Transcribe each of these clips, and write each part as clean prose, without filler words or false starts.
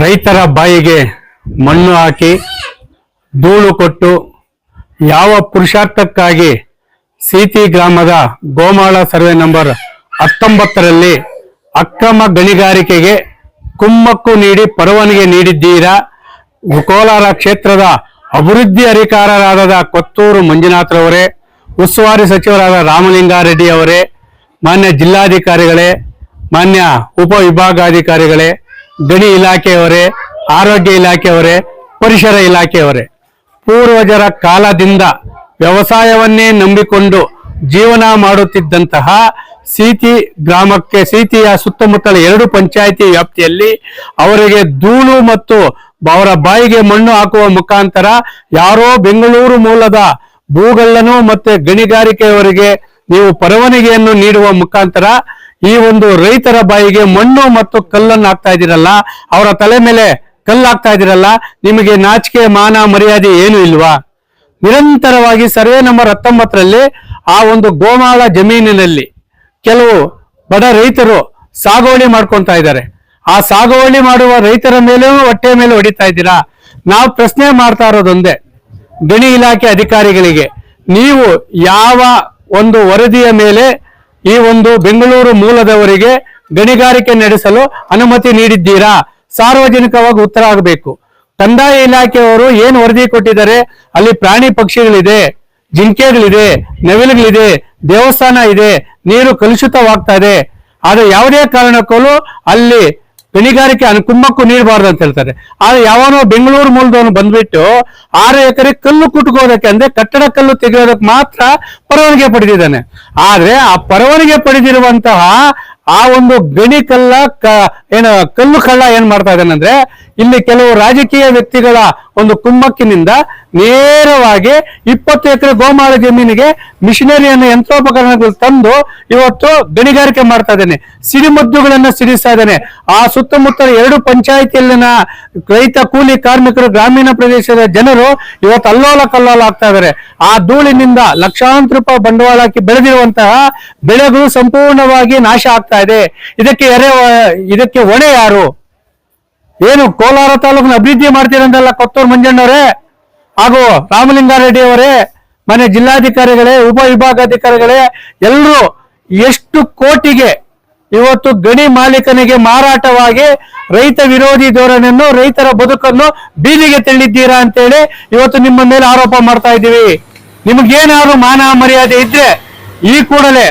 ರೈತರ ಬಾಯಿಗೆ ಮಣ್ಣು ಹಾಕಿ ಧೂಳು ಕೊಟ್ಟು ಯಾವ ಪುರುಷಾರ್ಥಕ್ಕಾಗಿ ಸೀತಿ ಗ್ರಾಮದ ಗೋಮಾಳ ಸರ್ವೆ ನಂಬರ್ 19ರಲ್ಲಿ ಅಕ್ರಮ ಗಣಿಗಾರಿಕೆಗೆ ಕುಮ್ಮಕ್ಕು ನೀಡಿ ಪರವಾನಗಿ ನೀಡಿದ್ದೀರಾ? ಕೋಲಾರ ಕ್ಷೇತ್ರದ ಅಭಿವೃದ್ಧಿ ಅಧಿಕಾರರಾದ ಕೊತ್ತೂರು ಮಂಜುನಾಥರವರೇ, ಉಸ್ತುವಾರಿ ಸಚಿವರಾದ ರಾಮಲಿಂಗಾರೆಡ್ಡಿ ಅವರೇ, ಮಾನ್ಯ ಜಿಲ್ಲಾಧಿಕಾರಿಗಳೇ, ಮಾನ್ಯ ಉಪವಿಭಾಗಾಧಿಕಾರಿಗಳೇ, ಗಣಿ ಇಲಾಖೆಯವರೇ, ಆರೋಗ್ಯ ಇಲಾಖೆಯವರೇ, ಪರಿಸರ ಇಲಾಖೆಯವರೇ, ಪೂರ್ವಜರ ಕಾಲದಿಂದ ವ್ಯವಸಾಯವನ್ನೇ ನಂಬಿಕೊಂಡು ಜೀವನ ಮಾಡುತ್ತಿದ್ದಂತಹ ಸೀತಿ ಗ್ರಾಮಕ್ಕೆ, ಸೀತಿಯ ಸುತ್ತಮುತ್ತಲ 2 ಪಂಚಾಯಿತಿ ವ್ಯಾಪ್ತಿಯಲ್ಲಿ ಅವರಿಗೆ ಧೂಳು ಮತ್ತು ಅವರ ಬಾಯಿಗೆ ಮಣ್ಣು ಹಾಕುವ ಮುಖಾಂತರ ಯಾರೋ ಬೆಂಗಳೂರು ಮೂಲದ ಭೂಗಳ್ಳನು ಮತ್ತೆ ಗಣಿಗಾರಿಕೆಯವರಿಗೆ ನೀವು ಪರವಾನಗಿಯನ್ನು ನೀಡುವ ಮುಖಾಂತರ ಈ ಒಂದು ರೈತರ ಬಾಯಿಗೆ ಮಣ್ಣು ಮತ್ತು ಕಲ್ಲನ್ನು ಹಾಕ್ತಾ ಇದ್ದೀರಲ್ಲ, ಅವರ ತಲೆ ಮೇಲೆ ಕಲ್ಲು ಹಾಕ್ತಾ ಇದ್ದೀರಲ್ಲ, ನಿಮಗೆ ನಾಚಿಕೆ ಮಾನ ಮರ್ಯಾದೆ ಏನು ಇಲ್ವಾ? ನಿರಂತರವಾಗಿ ಸರ್ವೆ ನಂಬರ್ 19ರಲ್ಲಿ ಆ ಒಂದು ಗೋಮಾಳ ಜಮೀನಿನಲ್ಲಿ ಕೆಲವು ಬಡ ರೈತರು ಸಾಗುವಳಿ ಮಾಡ್ಕೊಳ್ತಾ ಇದ್ದಾರೆ. ಆ ಸಾಗುವಳಿ ಮಾಡುವ ರೈತರ ಮೇಲೂ ಹೊಟ್ಟೆ ಮೇಲೆ ಹೊಡಿತಾ ಇದ್ದೀರಾ. ನಾವು ಪ್ರಶ್ನೆ ಮಾಡ್ತಾ ಇರೋದೊಂದೇ, ಗಣಿ ಇಲಾಖೆ ಅಧಿಕಾರಿಗಳಿಗೆ, ನೀವು ಯಾವ ಒಂದು ವರದಿಯ ಮೇಲೆ ಈ ಒಂದು ಬೆಂಗಳೂರು ಮೂಲದವರಿಗೆ ಗಣಿಗಾರಿಕೆ ನಡೆಸಲು ಅನುಮತಿ ನೀಡಿದ್ದೀರಾ? ಸಾರ್ವಜನಿಕವಾಗಿ ಉತ್ತರ ಆಗಬೇಕು. ಕಂದಾಯ ಇಲಾಖೆಯವರು ಏನು ವರದಿ ಕೊಟ್ಟಿದ್ದಾರೆ? ಅಲ್ಲಿ ಪ್ರಾಣಿ ಪಕ್ಷಿಗಳಿದೆ, ಜಿಂಕೆಗಳಿದೆ, ನವಿಲುಗಳಿದೆ, ದೇವಸ್ಥಾನ ಇದೆ, ನೀರು ಕಲುಷಿತವಾಗ್ತಾ ಇದೆ, ಆದ್ರೆ ಯಾವುದೇ ಕಾರಣಕ್ಕೂ ಅಲ್ಲಿ ಗಣಿಗಾರಿಕೆ ಕುಮ್ಮಕ್ಕು ನೀಡಬಾರ್ದು ಅಂತ ಹೇಳ್ತಾರೆ. ಆದ್ರೆ ಯಾವನೋ ಬೆಂಗಳೂರು ಮೂಲದವನು ಬಂದ್ಬಿಟ್ಟು 6 ಎಕರೆ ಕಲ್ಲು ಕುಟ್ಕೋದಕ್ಕೆ, ಅಂದ್ರೆ ಕಟ್ಟಡ ಕಲ್ಲು ತೆಗೆಯೋದಕ್ಕೆ ಮಾತ್ರ ಪರವಾನಗಿ ಪಡೆದಿದ್ದಾನೆ. ಆದ್ರೆ ಆ ಪರವಾನಗಿ ಪಡೆದಿರುವಂತಹ ಆ ಒಂದು ಗಣಿ ಕಲ್ಲು ಕಳ್ಳ ಏನ್ ಮಾಡ್ತಾ ಇದ್ದಾನಂದ್ರೆ, ಇಲ್ಲಿ ಕೆಲವು ರಾಜಕೀಯ ವ್ಯಕ್ತಿಗಳ ಒಂದು ಕುಮ್ಮಕ್ಕಿನಿಂದ ನೇರವಾಗಿ 20 ಎಕರೆ ಗೋಮಾಳ ಜಮೀನಿಗೆ ಮಿಷನರಿಯನ್ನು, ಯಂತ್ರೋಪಕರಣಗಳು ತಂದು ಇವತ್ತು ಗಣಿಗಾರಿಕೆ ಮಾಡ್ತಾ ಇದ್ದಾನೆ. ಸಿಡಿಮದ್ದುಗಳನ್ನ ಸಿಡಿಸ್ತಾ ಇದ್ದಾನೆ. ಆ ಸುತ್ತಮುತ್ತಲ 2 ಪಂಚಾಯಿತಿಯಲ್ಲಿನ ರೈತ ಕೂಲಿ ಕಾರ್ಮಿಕರು, ಗ್ರಾಮೀಣ ಪ್ರದೇಶದ ಜನರು ಇವತ್ತು ಅಲ್ಲೋಲ ಕಲ್ಲೋಲ ಆಗ್ತಾ ಇದ್ದಾರೆ. ಆ ಧೂಳಿನಿಂದ ಲಕ್ಷಾಂತರ ರೂಪಾಯಿ ಬಂಡವಾಳ ಹಾಕಿ ಬೆಳೆದಿರುವಂತಹ ಬೆಳೆಗಳು ಸಂಪೂರ್ಣವಾಗಿ ನಾಶ ಆಗ್ತಾ ಇದೆ. ಇದಕ್ಕೆ ಹೊಣೆ ಯಾರು? ಏನು ಕೋಲಾರ ತಾಲೂಕಿನ ಅಭಿವೃದ್ಧಿ ಮಾಡ್ತೀರಂತಲ್ಲ ಕೊತ್ತೂರು ಮಂಜಣ್ಣವರೇ ಹಾಗೂ ರಾಮಲಿಂಗಾರೆಡ್ಡಿ ಅವರೇ, ಮನೆ ಜಿಲ್ಲಾಧಿಕಾರಿಗಳೇ, ಉಪವಿಭಾಗಾಧಿಕಾರಿಗಳೇ, ಎಲ್ಲರೂ ಎಷ್ಟು ಕೋಟಿಗೆ ಇವತ್ತು ಗಣಿ ಮಾಲೀಕನಿಗೆ ಮಾರಾಟವಾಗಿ ರೈತ ವಿರೋಧಿ ಧೋರಣೆಯನ್ನು, ರೈತರ ಬದುಕನ್ನು ಬೀದಿಗೆ ತಳ್ಳಿದ್ದೀರಾ ಅಂತೇಳಿ ಇವತ್ತು ನಿಮ್ಮ ಮೇಲೆ ಆರೋಪ ಮಾಡ್ತಾ ಇದ್ದೀವಿ. ನಿಮಗೇನಾದ್ರು ಮಾನ ಮರ್ಯಾದೆ ಇದ್ರೆ ಈ ಕೂಡಲೇ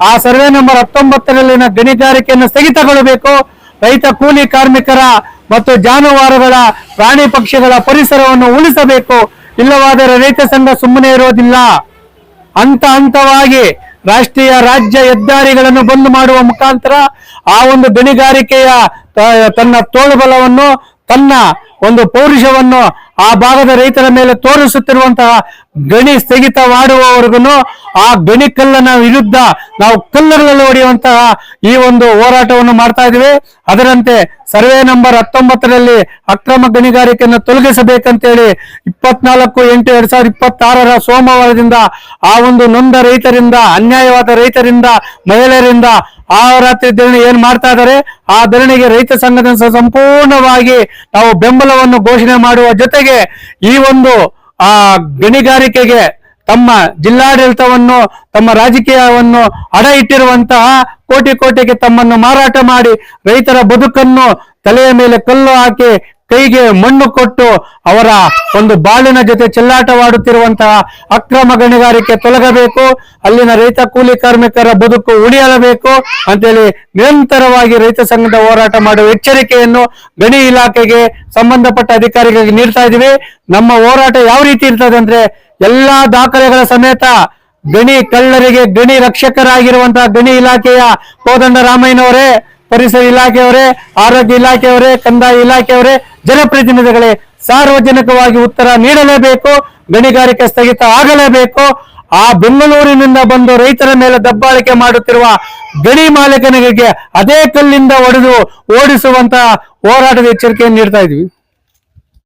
ಆ ಸರ್ವೆ ನಂಬರ್ 19ರಲ್ಲಿನ ಗಣಿಗಾರಿಕೆಯನ್ನು ಸ್ಥಗಿತಗೊಳ್ಳಬೇಕು. ರೈತ ಕೂಲಿ ಕಾರ್ಮಿಕರ ಮತ್ತು ಜಾನುವಾರುಗಳ, ಪ್ರಾಣಿ ಪಕ್ಷಿಗಳ ಪರಿಸರವನ್ನು ಉಳಿಸಬೇಕು. ಇಲ್ಲವಾದರೆ ರೈತ ಸಂಘ ಸುಮ್ಮನೆ ಇರೋದಿಲ್ಲ. ಹಂತವಾಗಿ ರಾಷ್ಟ್ರೀಯ ರಾಜ್ಯ ಹೆದ್ದಾರಿಗಳನ್ನು ಬಂದ್ ಮಾಡುವ ಮುಖಾಂತರ ಆ ಒಂದು ಗಣಿಗಾರಿಕೆಯ ತನ್ನ ತೋಳುಬಲವನ್ನು, ತನ್ನ ಒಂದು ಪೌರುಷವನ್ನು ಆ ಭಾಗದ ರೈತರ ಮೇಲೆ ತೋರಿಸುತ್ತಿರುವಂತಹ ಗಣಿ ಸ್ಥಗಿತ ಮಾಡುವವರೆಗೂ ಆ ಗಣಿ ಕಲ್ಲನ ವಿರುದ್ಧ ನಾವು ಕಲ್ಲುಗಳಲ್ಲಿ ಹೊಡೆಯುವಂತಹ ಈ ಒಂದು ಹೋರಾಟವನ್ನು ಮಾಡ್ತಾ ಇದ್ದೀವಿ. ಅದರಂತೆ ಸರ್ವೆ ನಂಬರ್ 19ರಲ್ಲಿ ಅಕ್ರಮ ಗಣಿಗಾರಿಕೆಯನ್ನು ತೊಲಗಿಸಬೇಕಂತೇಳಿ 24/8/2026 ಸೋಮವಾರದಿಂದ ಆ ಒಂದು ನೊಂದ ರೈತರಿಂದ, ಅನ್ಯಾಯವಾದ ರೈತರಿಂದ, ಮಹಿಳೆಯರಿಂದ ರಾತ್ರಿ ಧರಣಿ ಏನ್ ಮಾಡ್ತಾ ಇದ್ದಾರೆ, ಆ ಧರಣಿಗೆ ರೈತ ಸಂಘದ ಸಂಪೂರ್ಣವಾಗಿ ನಾವು ಬೆಂಬಲವನ್ನು ಘೋಷಣೆ ಮಾಡುವ ಜೊತೆಗೆ ಈ ಒಂದು ಆ ಗಣಿಗಾರಿಕೆಗೆ ತಮ್ಮ ಜಿಲ್ಲಾಡಳಿತವನ್ನು, ತಮ್ಮ ರಾಜಕೀಯವನ್ನು ಅಡ ಇಟ್ಟಿರುವಂತಹ ಕೋಟಿಗೆ ತಮ್ಮನ್ನು ಮಾರಾಟ ಮಾಡಿ ರೈತರ ಬದುಕನ್ನು ತಲೆಯ ಮೇಲೆ ಕಲ್ಲು ಹಾಕಿ ಕೈಗೆ ಮಣ್ಣು ಕೊಟ್ಟು ಅವರ ಒಂದು ಬಾಳಿನ ಜೊತೆ ಚೆಲ್ಲಾಟವಾಡುತ್ತಿರುವಂತಹ ಅಕ್ರಮ ಗಣಿಗಾರಿಕೆ ತೊಲಗಬೇಕು. ಅಲ್ಲಿನ ರೈತ ಕೂಲಿ ಕಾರ್ಮಿಕರ ಬದುಕು ಉಳಿಯಲೇಬೇಕು ಅಂತೇಳಿ ನಿರಂತರವಾಗಿ ರೈತ ಸಂಘದ ಹೋರಾಟ ಮಾಡುವ ಎಚ್ಚರಿಕೆಯನ್ನು ಗಣಿ ಇಲಾಖೆಗೆ, ಸಂಬಂಧಪಟ್ಟ ಅಧಿಕಾರಿಗಳಿಗೆ ನೀಡ್ತಾ ಇದ್ದೀವಿ. ನಮ್ಮ ಹೋರಾಟ ಯಾವ ರೀತಿ ಇರ್ತದೆ ಅಂದ್ರೆ, ಎಲ್ಲಾ ದಾಖಲೆಗಳ ಸಮೇತ ಗಣಿ ಕಳ್ಳರಿಗೆ ಗಣಿ ರಕ್ಷಕರಾಗಿರುವಂತಹ ಗಣಿ ಇಲಾಖೆಯ ಕೋದಂಡ ರಾಮಯ್ಯನವರೇ, ಪರಿಸರ ಇಲಾಖೆಯವರೇ, ಆರೋಗ್ಯ ಇಲಾಖೆಯವರೇ, ಕಂದಾಯ ಇಲಾಖೆಯವರೇ, ಜನಪ್ರತಿನಿಧಿಗಳೇ ಸಾರ್ವಜನಿಕವಾಗಿ ಉತ್ತರ ನೀಡಲೇಬೇಕು. ಗಣಿಗಾರಿಕೆ ಸ್ಥಗಿತ ಆಗಲೇಬೇಕು. ಆ ಬೆಂಗಳೂರಿನಿಂದ ಬಂದು ರೈತರ ಮೇಲೆ ದಬ್ಬಾಳಿಕೆ ಮಾಡುತ್ತಿರುವ ಗಣಿ ಮಾಲೀಕನಿಗೆ ಅದೇ ಕಲ್ಲಿಂದ ಹೊಡೆದು ಓಡಿಸುವಂತಹ ಹೋರಾಟದ ಎಚ್ಚರಿಕೆಯನ್ನು ನೀಡ್ತಾ ಇದ್ವಿ.